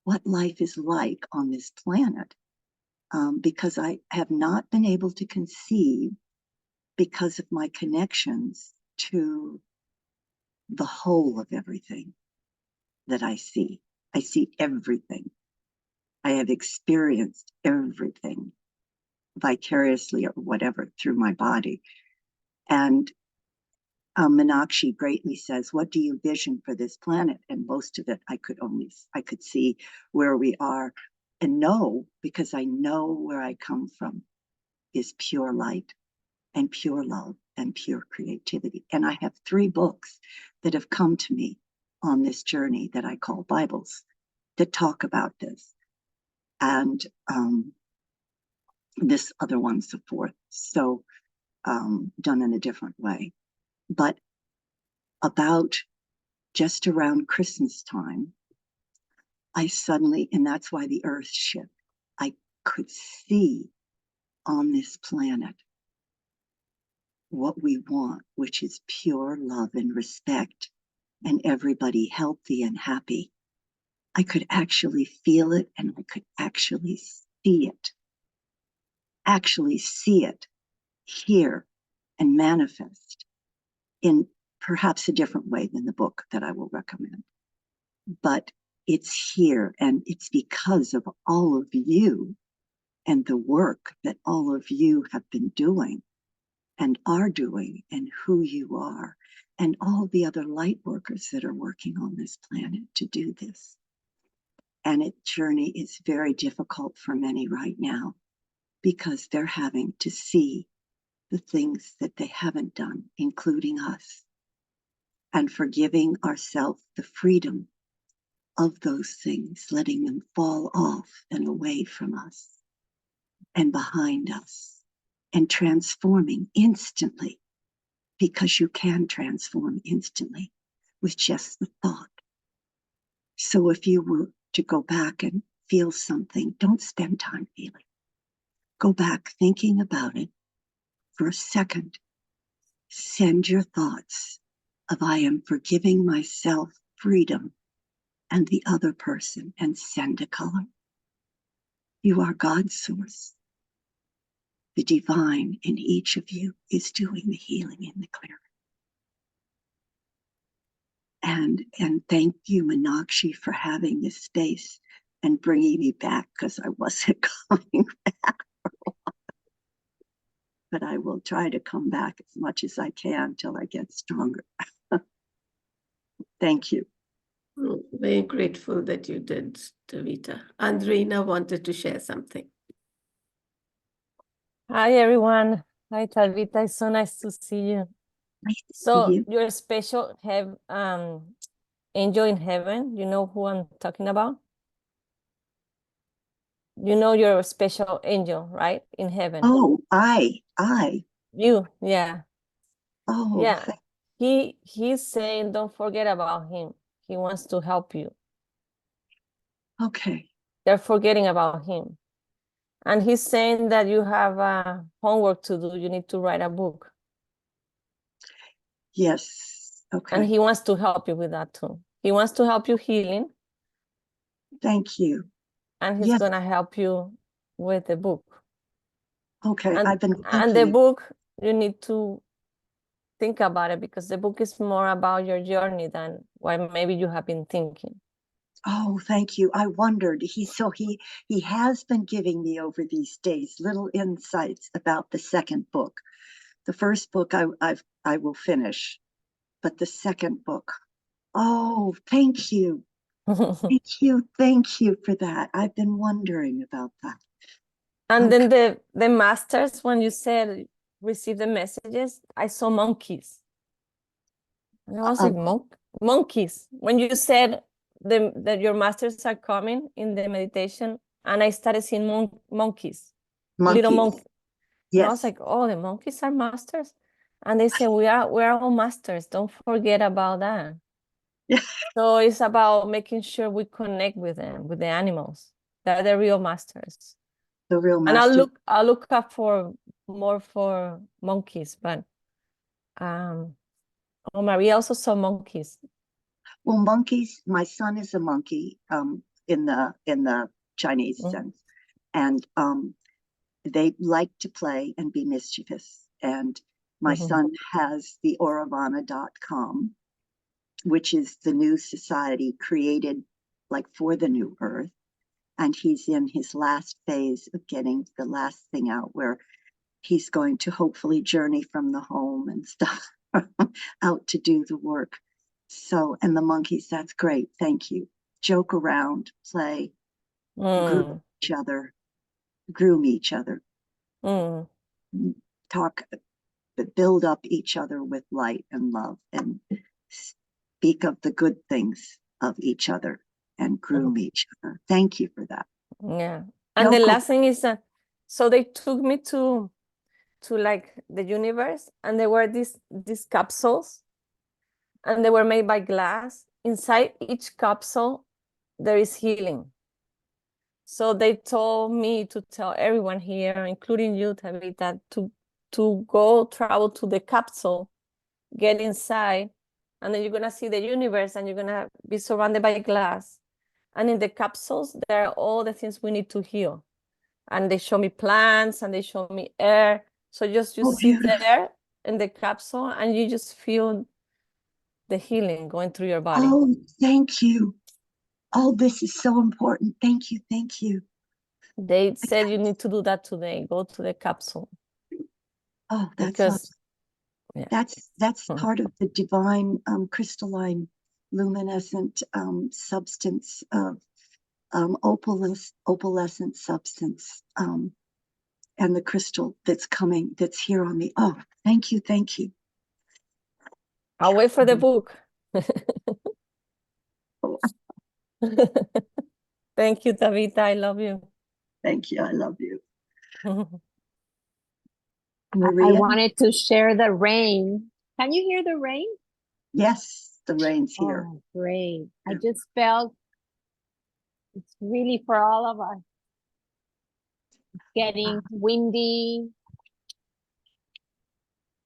what life is like on this planet. Because I have not been able to conceive, because of my connections to the whole of everything that I see. I see everything. I have experienced everything vicariously or whatever through my body. And Meenakshi greatly says, what do you vision for this planet? And most of it I could see where we are and know, because I know where I come from is pure light and pure love and pure creativity. And I have 3 books that have come to me on this journey that I call Bibles that talk about this. And This other one's the fourth. So done in a different way. But about just around Christmas time, I suddenly, and that's why the earth shook, I could see on this planet what we want, which is pure love and respect, and everybody healthy and happy. I could actually feel it, and I could actually see it here and manifest in perhaps a different way than the book that I will recommend. But it's here, and it's because of all of you and the work that all of you have been doing and are doing, and who you are, and all the other light workers that are working on this planet to do this. And its journey is very difficult for many right now because they're having to see the things that they haven't done, including us, and forgiving ourselves the freedom of those things, letting them fall off and away from us and behind us, and transforming instantly, because you can transform instantly with just the thought. So if you were to go back and feel something, don't spend time feeling. Go back thinking about it for a second. Send your thoughts of I am forgiving myself freedom and the other person, and send a color. You are God's source. The divine in each of you is doing the healing and the clearing. And thank you, Meenakshi, for having this space and bringing me back, because I wasn't coming back for a while. But I will try to come back as much as I can till I get stronger. Thank you. Very grateful that you did, Taveta. Andreina wanted to share something. Hi, everyone. Hi, Taveta. It's so nice to see you. Nice to see So you. your special angel in heaven, you know who I'm talking about? You know your special angel, right? In heaven. Oh, I. You, yeah. Oh, Yeah. He's saying don't forget about him. He wants to help you. okay. They're forgetting about him. And he's saying that you have homework to do. You need to write a book. Yes. Okay. And he wants to help you with that too. He wants to help you healing. Thank you. And he's Yes. gonna help you with the book. Okay. And, I've been and the book, you need to think about it, because the book is more about your journey than what maybe you have been thinking. Oh, thank you. I wondered. He has been giving me over these days little insights about the second book. The first book I will finish, but the second book. Oh, thank you. Thank you for that. I've been wondering about that. And then the masters, when you said receive the messages, I saw monkeys. And I was like, monkeys. When you said that your masters are coming in the meditation, and I started seeing monkeys. Little monkeys. Yes. And I was like, oh, the monkeys are masters. And they said, we're all masters. Don't forget about that. Yeah. So it's about making sure we connect with them, with the animals. They're the real masters. The real master. And I'll look up for more for monkeys, but Maria also saw monkeys. Well, monkeys, my son is a monkey in the Chinese sense. And they like to play and be mischievous. And my son has the Auravana.com, which is the new society created like for the new earth. And he's in his last phase of getting the last thing out, where he's going to hopefully journey from the home and stuff out to do the work. So, and the monkeys, that's great. Thank you. Joke around, play, groom each other, talk, build up each other with light and love, and speak of the good things of each other and groom each other. Thank you for that. Yeah. And the last thing is that So they took me to like the universe, and there were these capsules, and they were made by glass. Inside each capsule, there is healing. So they told me to tell everyone here, including you, Taveta, to go travel to the capsule, get inside, and then you're gonna see the universe, and you're gonna be surrounded by glass. And in the capsules, there are all the things we need to heal. And they show me plants, and they show me air. So just you sit there in the capsule, and you just feel the healing going through your body. Oh, thank you. Oh, this is so important. Thank you. Thank you. They said you need to do that today. Go to the capsule. Oh, that's Because that's part of the divine crystalline luminescent substance of opalescent substance and the crystal that's coming, that's here on the, oh, thank you. Thank you. I'll wait for the book. Thank you, Taveta. I love you. Thank you. I love you. I Maria? wanted to share the rain. Can you hear the rain? Yes, the rain's here. Oh, great. I just felt it's really for all of us. It's getting windy.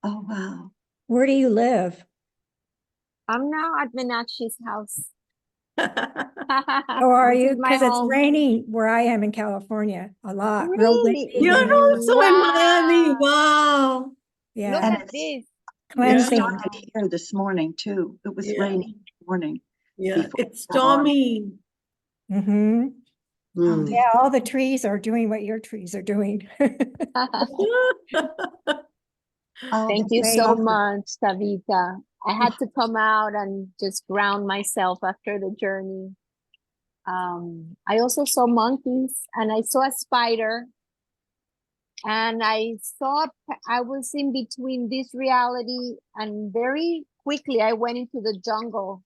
Oh, wow. Where do you live? I'm now at Meenakshi's house. Oh, are This you? is my Because it's home. raining where I am in California a lot. Real Really? windy You're and also in Wow. Miami. Wow. yeah, Look And at this. cleansing. started here this morning too. It was raining this morning. Yeah, before it's I got on. stormy. Mm-hmm. Oh, Yeah, all the trees are doing what your trees are doing. oh, Thank this you is so so much, Taveta. I had to come out and just ground myself after the journey. I also saw monkeys, and I saw a spider, and I was in between this reality, and very quickly I went into the jungle.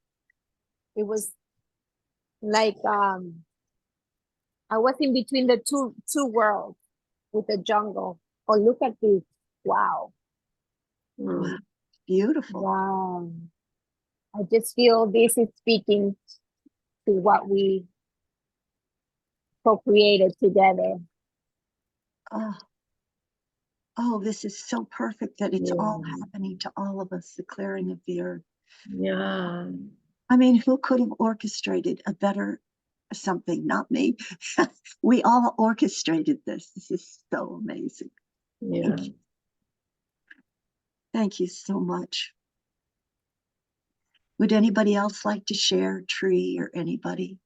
It was like I was in between the two worlds with the jungle. Oh, look at this. Wow. wow, beautiful. Wow. I just feel this is speaking to what we co-created together. Oh, this is so perfect that it's all Yeah. happening to all of us, the clearing of the earth. Yeah. I mean, who could have orchestrated a better something? Not me. We all orchestrated this. This is so amazing. Yeah. Thank you so much. Would anybody else like to share, Tree or anybody?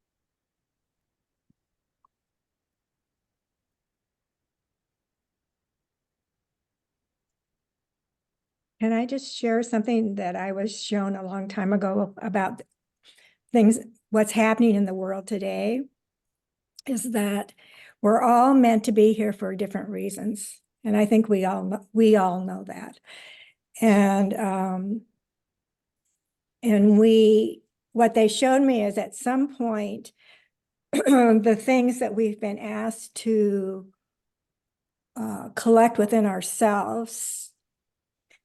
Can I just share something that I was shown a long time ago about things, what's happening in the world today is that we're all meant to be here for different reasons. And I think we all know that. And what they showed me is at some point, the things that we've been asked to collect within ourselves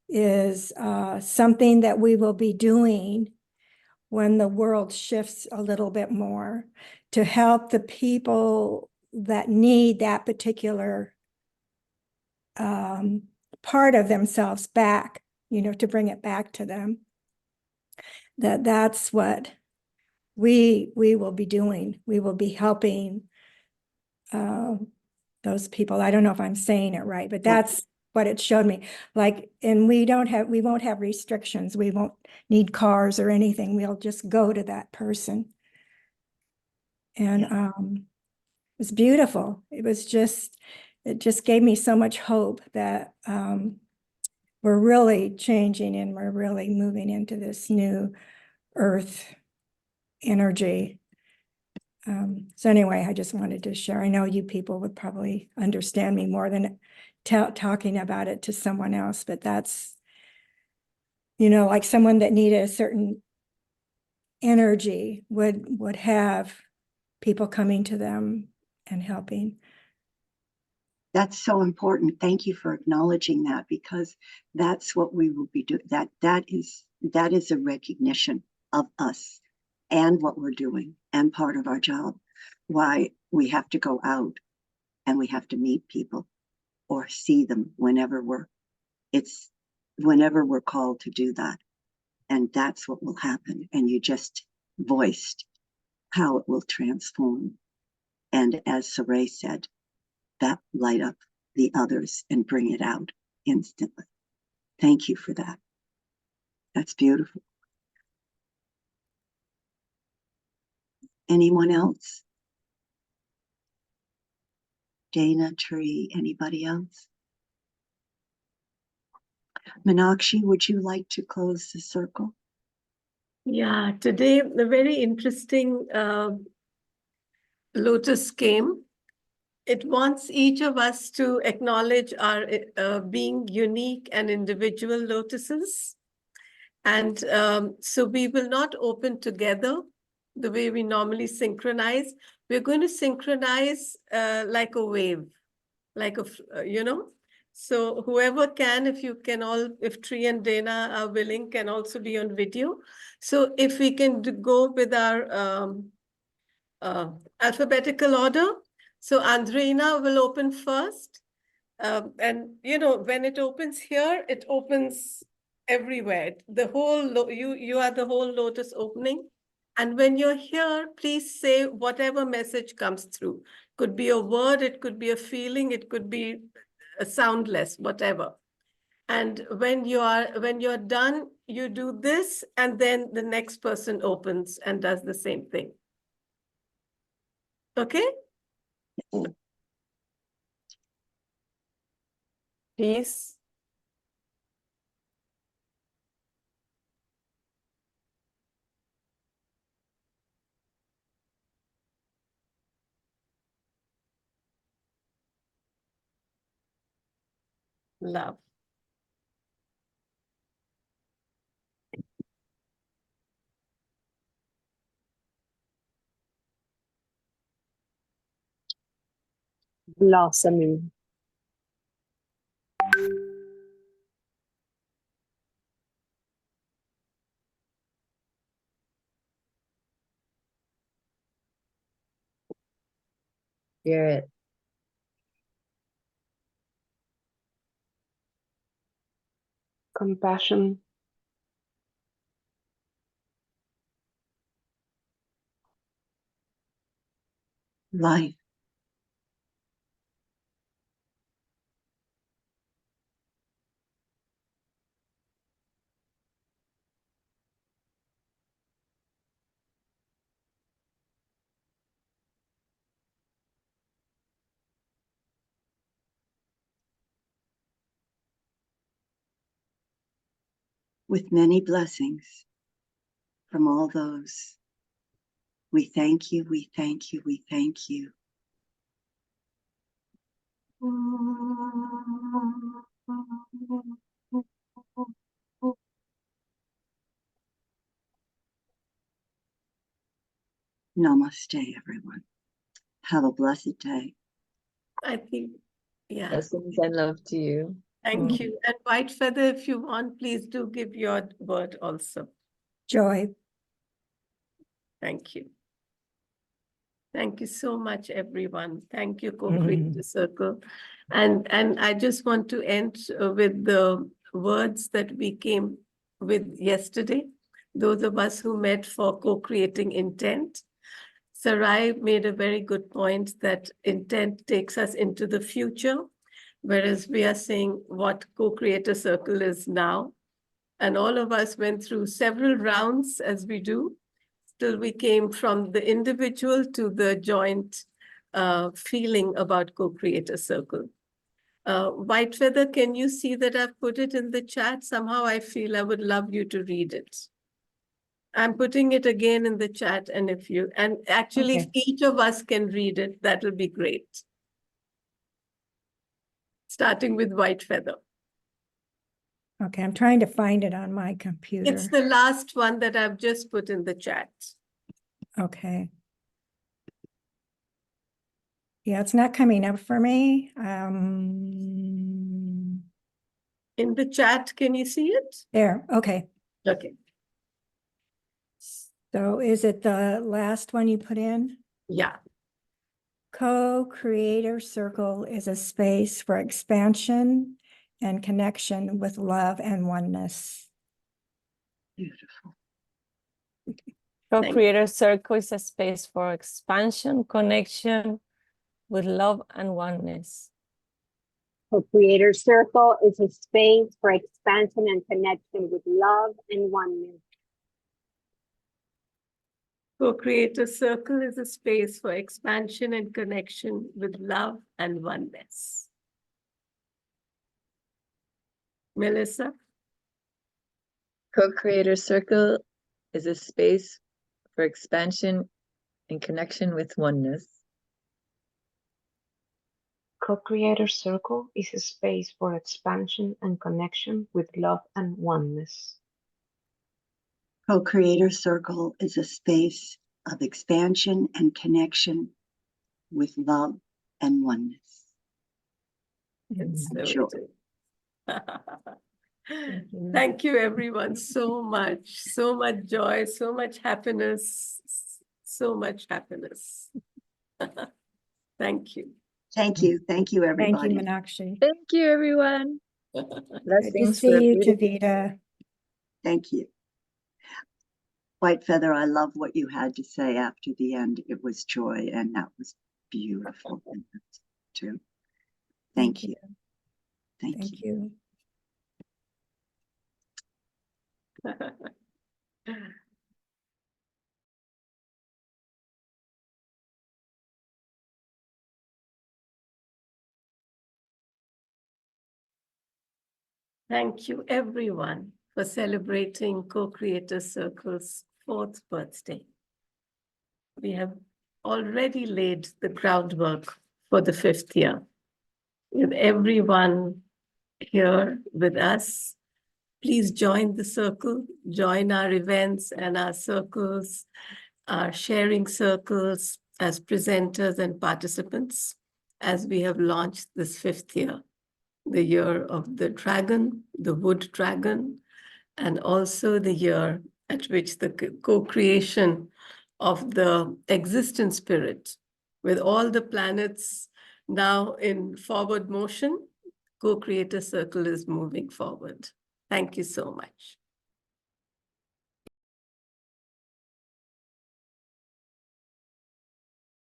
is something that we will be doing when the world shifts a little bit more to help the people that need that particular part of themselves back, to bring it back to them. That's what we will be doing. We will be helping those people. I don't know if I'm saying it right, but that's what it showed me. Like, and we won't have restrictions. We won't need cars or anything. We'll just go to that person. And it was beautiful. It just gave me so much hope that we're really changing and we're really moving into this new earth energy. So anyway, I just wanted to share. I know you people would probably understand me more than talking about it to someone else, but that's, like someone that needed a certain energy would have people coming to them and helping. That's so important. Thank you for acknowledging that, because that's what we will be doing. That is a recognition of us and what we're doing and part of our job. Why we have to go out and we have to meet people or see them whenever we're called to do that. And that's what will happen. And you just voiced how it will transform. And as Saray said, that light up the others and bring it out instantly. Thank you for that. That's beautiful. Anyone else? Dana, Tree, anybody else? Meenakshi, would you like to close the circle? Yeah, today the very interesting lotus came. It wants each of us to acknowledge our being unique and individual lotuses. And so we will not open together the way we normally synchronize. We're going to synchronize like a wave, like So whoever can, if Tree and Dana are willing, can also be on video. So if we can go with our alphabetical order. So Andreina will open first. And, when it opens here, it opens everywhere. The whole, you are the whole lotus opening. And when you're here, please say whatever message comes through. Could be a word, it could be a feeling, it could be a soundless, whatever. And when you're done, you do this, and then the next person opens and does the same thing. Okay? Peace. Love. Blossoming. Spirit. Compassion. Life. With many blessings from all those, we thank you, we thank you, we thank you. Namaste, everyone. Have a blessed day. I think, yeah. Blessings and love to you. Thank you. And White Feather, if you want, please do give your word also. Joy. Thank you. Thank you so much, everyone. Thank you, CoCreator Circle. And I just want to end with the words that we came with yesterday. Those of us who met for co-creating intent. Sarai made a very good point that intent takes us into the future, whereas we are saying what Co-Creator Circle is now. And all of us went through several rounds as we do, till we came from the individual to the joint feeling about Co-Creator Circle. White Feather, can you see that I've put it in the chat? Somehow I feel I would love you to read it. I'm putting it again in the chat, and actually, if each of us can read it, that'll be great. Starting with White Feather. Okay, I'm trying to find it on my computer. It's the last one that I've just put in the chat. Okay. Yeah, it's not coming up for me. In the chat, can you see it? There, okay. Okay. So is it the last one you put in? Yeah. Co-Creator Circle is a space for expansion and connection with love and oneness. Beautiful. CoCreator Circle is a space for expansion, connection with love and oneness. Co-Creator Circle is a space for expansion and connection with love and oneness. Co-Creator Circle is a space for expansion and connection with love and oneness. Melissa? Co-Creator Circle is a space for expansion and connection with oneness. Co-Creator Circle is a space for expansion and connection with love and oneness. Co-Creator Circle is a space of expansion and connection with love and oneness. It's so Sure. Thank you, everyone, so much. So much joy, so much happiness, so much happiness. Thank you. Thank you. Thank you, Thank you, everybody. Meenakshi. Thank you, everyone. Good to Blessings for see you, beautiful. Taveta. Thank you. White Feather, I love what you had to say after the end. It was joy, and that was beautiful too. Thank you. Thank Thank you. you. Thank you, everyone, for celebrating Co-Creator Circle's 4th birthday. We have already laid the groundwork for the 5th year. With everyone here with us, please join the circle, join our events and our circles, our sharing circles as presenters and participants as we have launched this 5th year, the year of the dragon, the wood dragon, and also the year at which the co-creation of the existence spirit with all the planets now in forward motion, Co-Creator Circle is moving forward. Thank you so much.